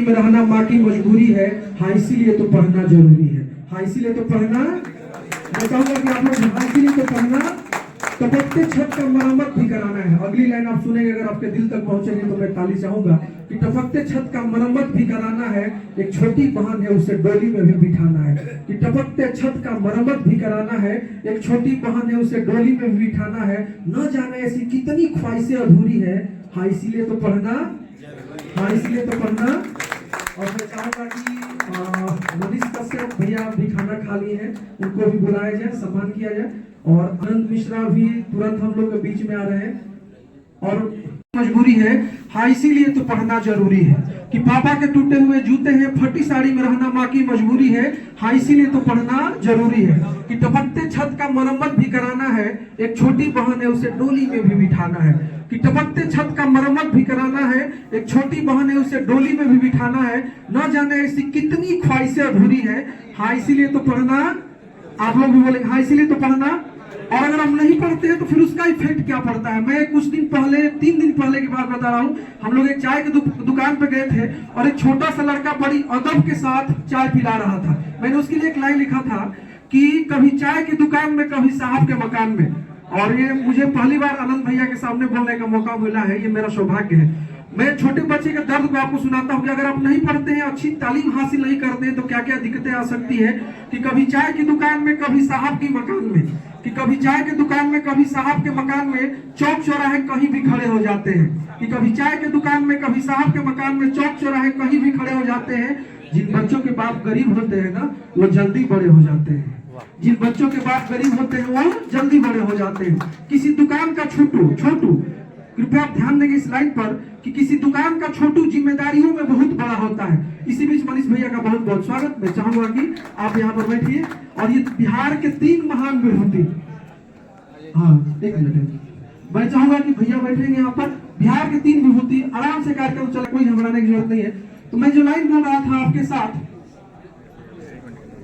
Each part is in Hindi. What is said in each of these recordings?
में रहना माँ की मजबूरी है, हाँ इसीलिए तो पढ़ना जरूरी है। हाँ इसीलिए तो पढ़ना, मैं चाहूंगा कि आप लोग हाँ इसीलिए तो पढ़ना, टपकते छत का मरम्मत भी कराना है। अगली लाइन आप सुनेंगे, अगर आपके दिल तक पहुंचेंगे तो मैं ताली चाहूंगा कि टपकते छत का मरम्मत भी कराना है, एक छोटी बहन है उसे डोली में भी बिठाना है। कि टपकते छत का मरम्मत भी कराना है, एक छोटी बहन है उसे डोली में भी बिठाना है। न जाने ऐसी कितनी ख्वाहिशें अधूरी है, हाँ इसीलिए तो पढ़ना, हाँ इसीलिए तो पढ़ना। और मैं चाहूंगा कि मनीष कश्यप भैया भी खाना खा लिए हैं, उनको भी बुलाया जाए, सम्मान किया जाए। और आनंद मिश्रा भी तुरंत हम लोग के बीच में आ रहे हैं। और मजबूरी है, हाँ इसीलिए तो पढ़ना जरूरी है। कि पापा के टूटे हुए जूते हैं, फटी साड़ी में रहना माँ की मजबूरी है, हाँ इसीलिए तो पढ़ना जरूरी है। कि टपकते छत का मरम्मत भी कराना है, एक छोटी बहन है उसे डोली में भी बिठाना है। कि टपकते छत का मरम्मत भी कराना है, एक छोटी बहन है उसे डोली में भी बिठाना है। न जाने ऐसी कितनी ख्वाहिशें अधूरी है, हाँ इसीलिए तो पढ़ना। आप लोग भी बोलेंगे हाँ इसीलिए तो पढ़ना। और अगर हम नहीं पढ़ते हैं तो फिर उसका इफेक्ट क्या पड़ता है। मैं कुछ दिन पहले, 3 दिन पहले की बात बता रहा हूँ। हम लोग एक चाय की दुकान पे गए थे और एक छोटा सा लड़का बड़ी अदब के साथ चाय पिला रहा था। मैंने उसके लिए एक लाइन लिखा था कि कभी चाय की दुकान में, कभी साहब के मकान में। और ये मुझे पहली बार आनंद भैया के सामने बोलने का मौका मिला है, ये मेरा सौभाग्य है। मैं छोटे बच्चे के दर्द को आपको सुनाता हूँ कि अगर आप नहीं पढ़ते हैं, अच्छी तालीम हासिल नहीं करते हैं तो क्या क्या दिक्कतें आ सकती है। कि कभी चाय की दुकान में, कभी साहब की मकान में। कि कभी चाय की दुकान में, कभी साहब के मकान में, चौक चौराहे कहीं भी खड़े हो जाते हैं। कि कभी चाय की दुकान में, कभी साहब के मकान में, चौक चौराहे कहीं भी खड़े हो जाते हैं। जिन बच्चों के बाप गरीब होते हैं ना, वो जल्दी बड़े हो जाते हैं। जिन बच्चों के बाप गरीब होते हैं वो जल्दी बड़े हो जाते हैं। किसी दुकान का छोटू, कृपया आप ध्यान देंगे इस लाइन पर, कि किसी दुकान का छोटू जिम्मेदारियों में बहुत बड़ा होता है। इसी बीच मनीष भैया का बहुत बहुत स्वागत। मैं चाहूंगा कि आप यहाँ पर बैठिए। और ये बिहार के 3 महान विभूति, हाँ एक मिनट, मैं चाहूंगा कि भैया बैठेंगे यहाँ पर। बिहार के 3 विभूति, आराम से कार्यक्रम चले, कोई घबराने की जरूरत नहीं है। तो मैं जो लाइन बोल रहा था आपके साथ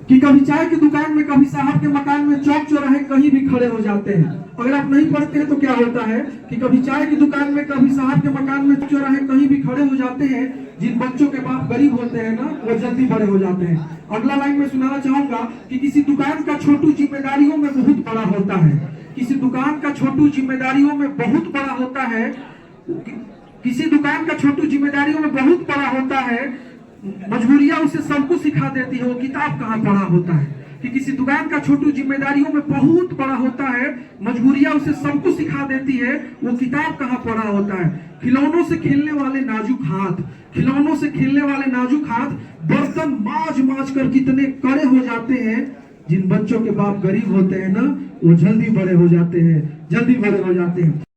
कि कभी चाय की दुकान में, कभी साहब के मकान में, चौक चौराहे कहीं भी खड़े हो जाते हैं। अगर आप नहीं पढ़ते हैं तो क्या होता है कि कभी चाय की दुकान में, कभी साहब के मकान में, चौराहे कहीं भी खड़े हो जाते हैं। जिन बच्चों के बाप गरीब होते हैं ना, वो जल्दी बड़े हो जाते हैं। अगला लाइन में सुनाना चाहूंगा कि किसी दुकान का छोटू जिम्मेदारियों में बहुत बड़ा होता है। किसी दुकान का छोटू जिम्मेदारियों में बहुत बड़ा होता है। किसी दुकान का छोटू जिम्मेदारियों में बहुत बड़ा होता है। मजबूरियां उसे सब कुछ सिखा देती है, वो किताब कहाँ पढ़ा होता है। कि किसी दुकान का छोटू जिम्मेदारियों में बहुत बड़ा होता है, मजबूरियां उसे सब कुछ सिखा देती है, वो किताब कहाँ पढ़ा होता है। खिलौनों से खेलने वाले नाजुक हाथ, खिलौनों से खेलने वाले नाजुक हाथ, बर्तन माज कर कितने कड़े हो जाते हैं। जिन बच्चों के बाप गरीब होते हैं ना, वो जल्दी बड़े हो जाते हैं, जल्दी बड़े हो जाते हैं।